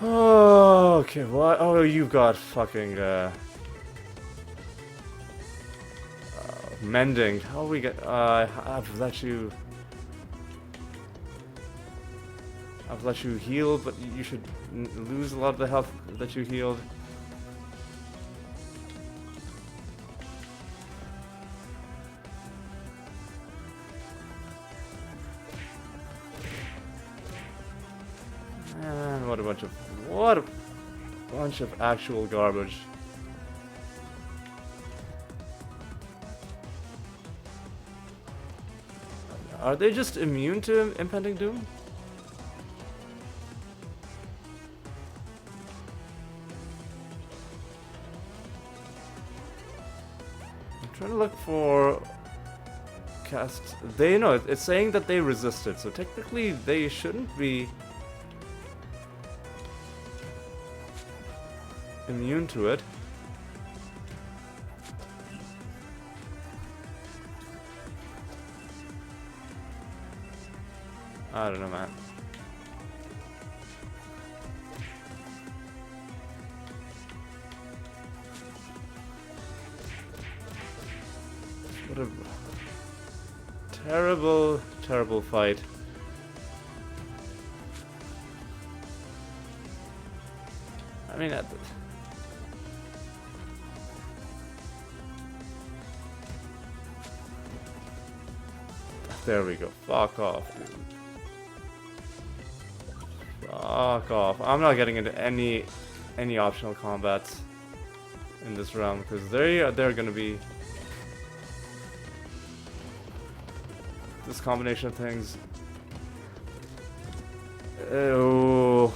Oh, okay, what? Oh, you've got fucking, mending. How we get, I've let you heal, but you should lose a lot of the health that you healed. And what a bunch of actual garbage. Are they just immune to Impending Doom? Trying to look for casts. They know it's saying that they resist it, so technically they shouldn't be immune to it. I don't know, man. What a terrible, terrible fight. I mean, There we go. Fuck off, dude. Fuck off. I'm not getting into any optional combats in this realm because they're gonna be this combination of things. Oh.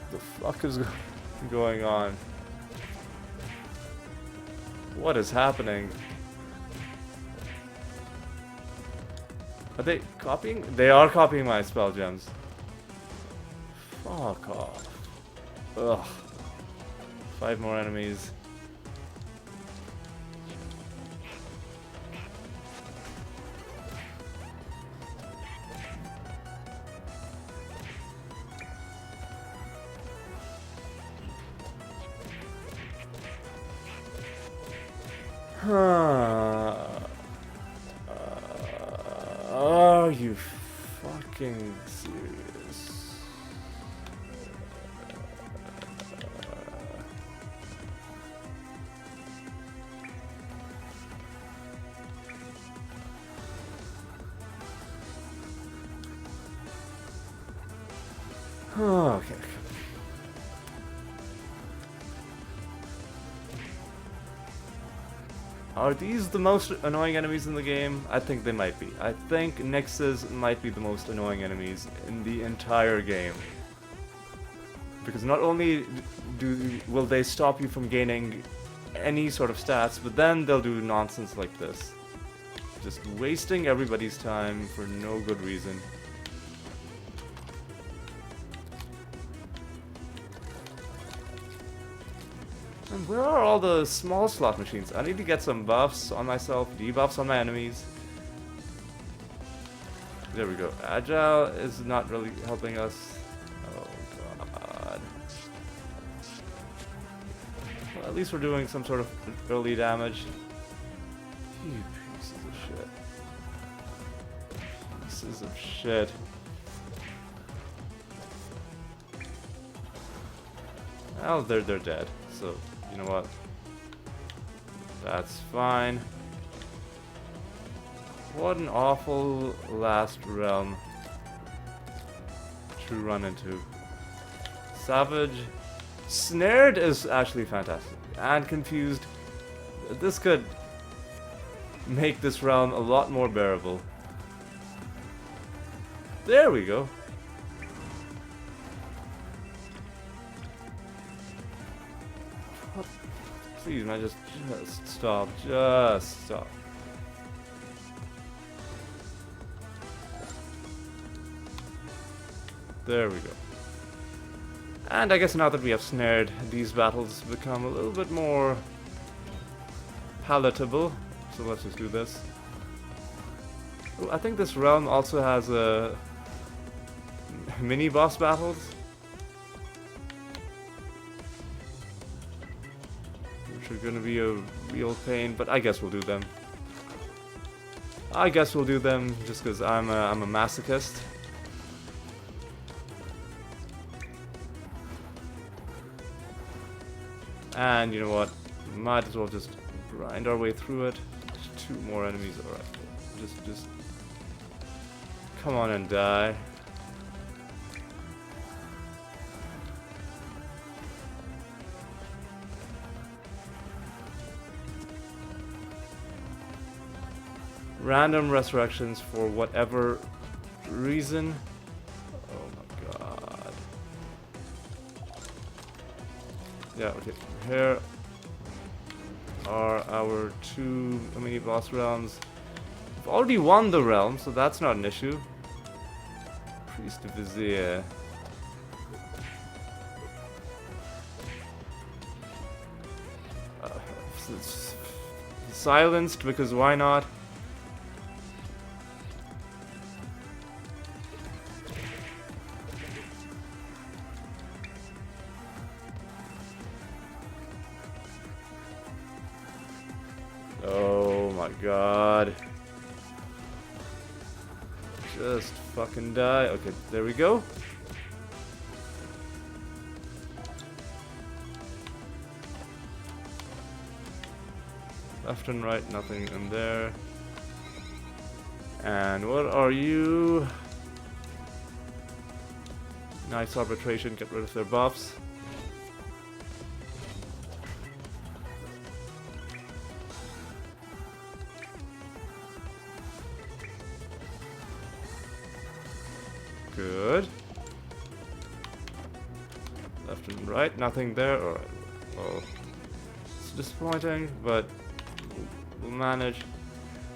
The fuck is going on? What is happening? Are they copying? They are copying my spell gems. Fuck off. Ugh. 5 more enemies. Are you fucking serious? Okay. Are these the most annoying enemies in the game? I think they might be. I think Nyxes might be the most annoying enemies in the entire game. Because not only will they stop you from gaining any sort of stats, but then they'll do nonsense like this. Just wasting everybody's time for no good reason. And where are all the small slot machines? I need to get some buffs on myself, debuffs on my enemies. There we go. Agile is not really helping us. Oh god. Well, at least we're doing some sort of early damage. You pieces of shit. Pieces of shit. Well, they're dead, so you know what? That's fine. What an awful last realm to run into. Savage. Snared is actually fantastic. And confused. This could make this realm a lot more bearable. There we go. Please, man, just stop. Just stop. There we go. And I guess now that we have snared, these battles become a little bit more palatable. So let's just do this. Ooh, I think this realm also has mini boss battles. Which are gonna be a real pain, but I guess we'll do them. I guess we'll do them just because I'm a masochist. And you know what? Might as well just grind our way through it. There's 2 more enemies. Alright. Just come on and die. Random resurrections for whatever reason. Oh my god. Yeah, okay. Here are our 2 mini boss realms. We've already won the realm, so that's not an issue. Priest of Vizier. It's silenced because why not? Oh my god. Just fucking die. Okay, there we go. Left and right, nothing in there. And what are you? Nice arbitration, get rid of their buffs. Good. Left and right, nothing there. Alright. Well, it's disappointing, but we'll manage.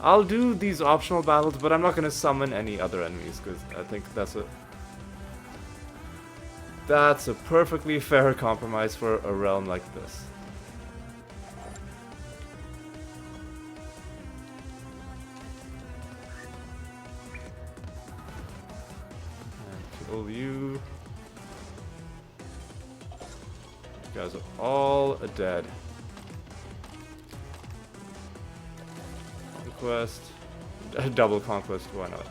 I'll do these optional battles, but I'm not going to summon any other enemies, because I think that's a perfectly fair compromise for a realm like this. And kill you. You guys are all dead. Conquest. Double conquest, why not?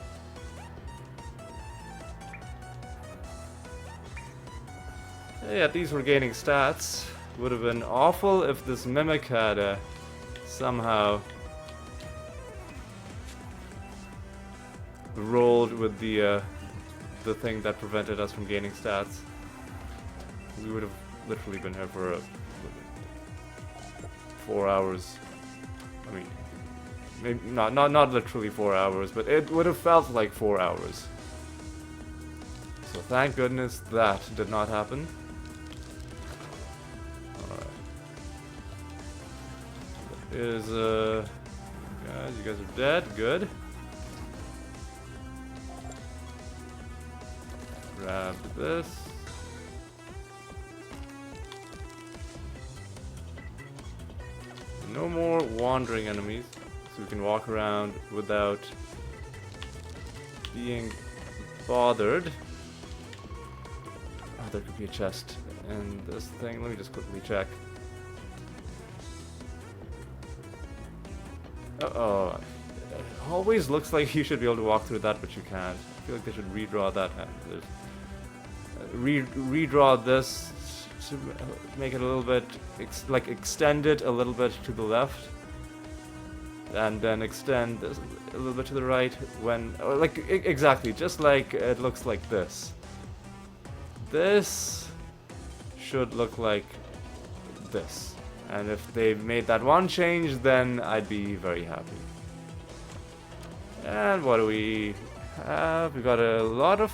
Yeah, these were gaining stats. Would have been awful if this mimic had somehow rolled with the thing that prevented us from gaining stats. We would have literally been here for 4 hours. I mean, maybe not literally 4 hours, but it would have felt like 4 hours. So thank goodness that did not happen. Is guys, you guys are dead. Good. Grab this. No more wandering enemies, so we can walk around without being bothered. Oh, there could be a chest in this thing. Let me just quickly check. Uh-oh. It always looks like you should be able to walk through that, but you can't. I feel like they should redraw that. Redraw this to make it a little bit, extend it a little bit to the left. And then extend this a little bit to the right when, exactly, just like it looks like this. This should look like this. And if they made that one change, then I'd be very happy. And what do we have? We got a lot of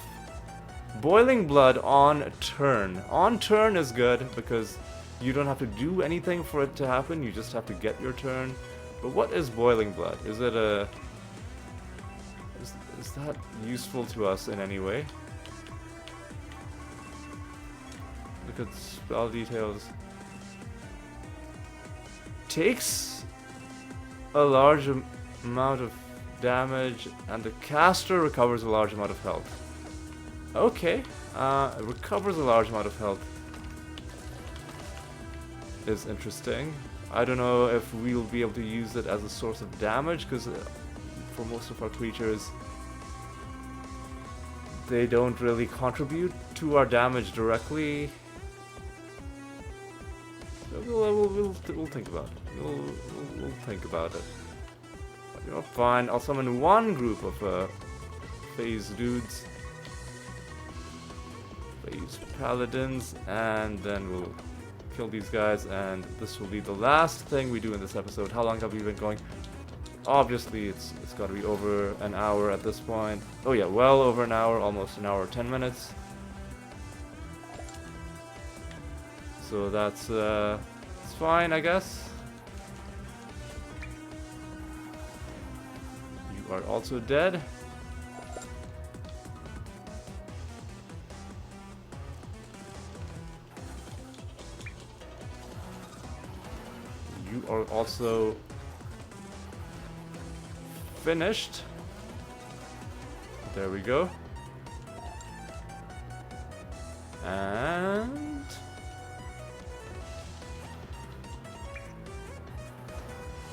boiling blood on turn. On turn is good because you don't have to do anything for it to happen. You just have to get your turn. But what is boiling blood? Is it a... Is that useful to us in any way? Look at spell details. Takes a large amount of damage, and the caster recovers a large amount of health. Okay, it recovers a large amount of health. Is interesting. I don't know if we'll be able to use it as a source of damage, because for most of our creatures, they don't really contribute to our damage directly. We'll think about it. We'll think about it. You know, fine. I'll summon one group of phase dudes, phase paladins, and then we'll kill these guys. And this will be the last thing we do in this episode. How long have we been going? Obviously, it's got to be over an hour at this point. Oh yeah, well over an hour, almost an hour 10 minutes. So that's it's fine, I guess. You are also dead. You are also finished. There we go. And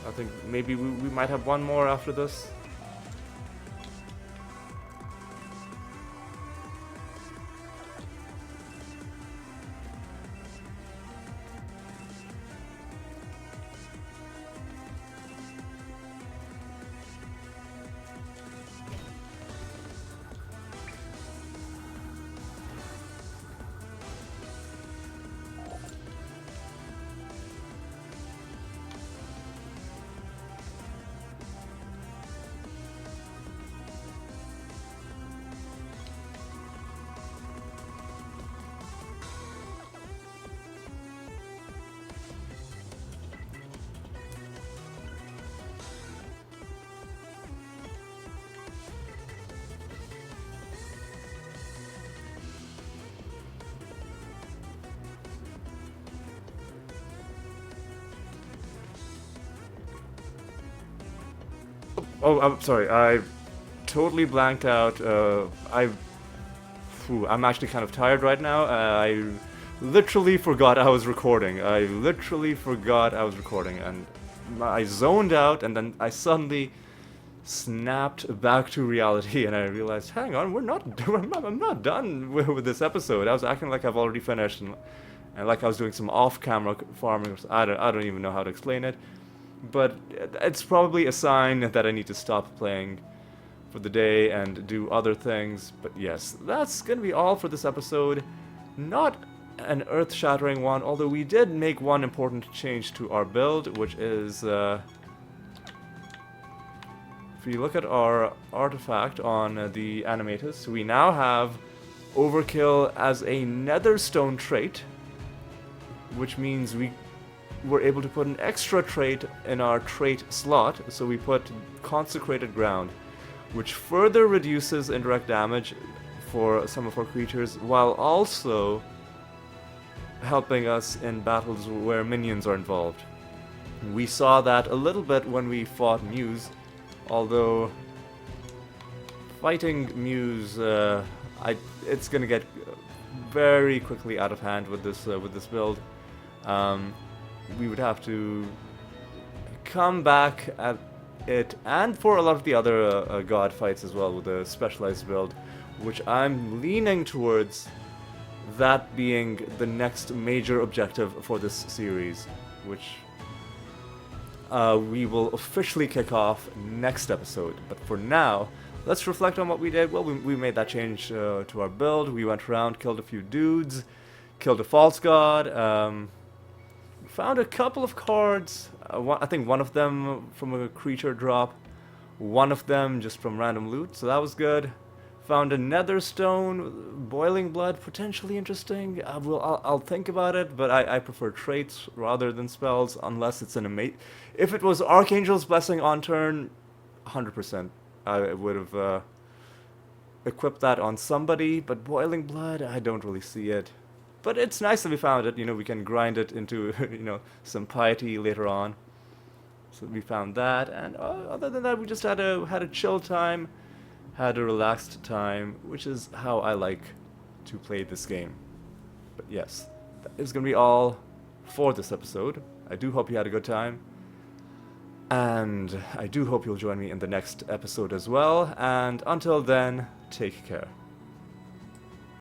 I think maybe we might have one more after this. Oh, I'm sorry. I totally blanked out. I'm actually kind of tired right now. I literally forgot I was recording. And I zoned out, and then I suddenly snapped back to reality, and I realized, hang on, I'm not done with this episode. I was acting like I've already finished, and like I was doing some off-camera farming. I don't even know how to explain it, but it's probably a sign that I need to stop playing for the day and do other things. But yes, that's gonna be all for this episode. Not an earth-shattering one, although we did make one important change to our build, which is if you look at our artifact on the animatus, we now have overkill as a netherstone trait, which means we were able to put an extra trait in our trait slot. So we put consecrated ground, which further reduces indirect damage for some of our creatures, while also helping us in battles where minions are involved. We saw that a little bit when we fought Muse, although fighting Muse, it's gonna get very quickly out of hand with this build. We would have to come back at it, and for a lot of the other god fights as well, with a specialized build, which I'm leaning towards that being the next major objective for this series, which we will officially kick off next episode. But for now, let's reflect on what we did. Well, we made that change to our build. We went around, killed a few dudes, killed a false god, found a couple of cards. I think one of them from a creature drop, one of them just from random loot, so that was good. Found a netherstone, boiling blood, potentially interesting. I'll think about it, but I prefer traits rather than spells, unless it's an amazing. If it was Archangel's Blessing on turn, 100%, I would have equipped that on somebody. But boiling blood, I don't really see it. But it's nice that we found it. You know, we can grind it into some piety later on. So we found that, and other than that, we just had a chill time. Had a relaxed time, which is how I like to play this game. But yes, that is going to be all for this episode. I do hope you had a good time, and I do hope you'll join me in the next episode as well, and until then, take care.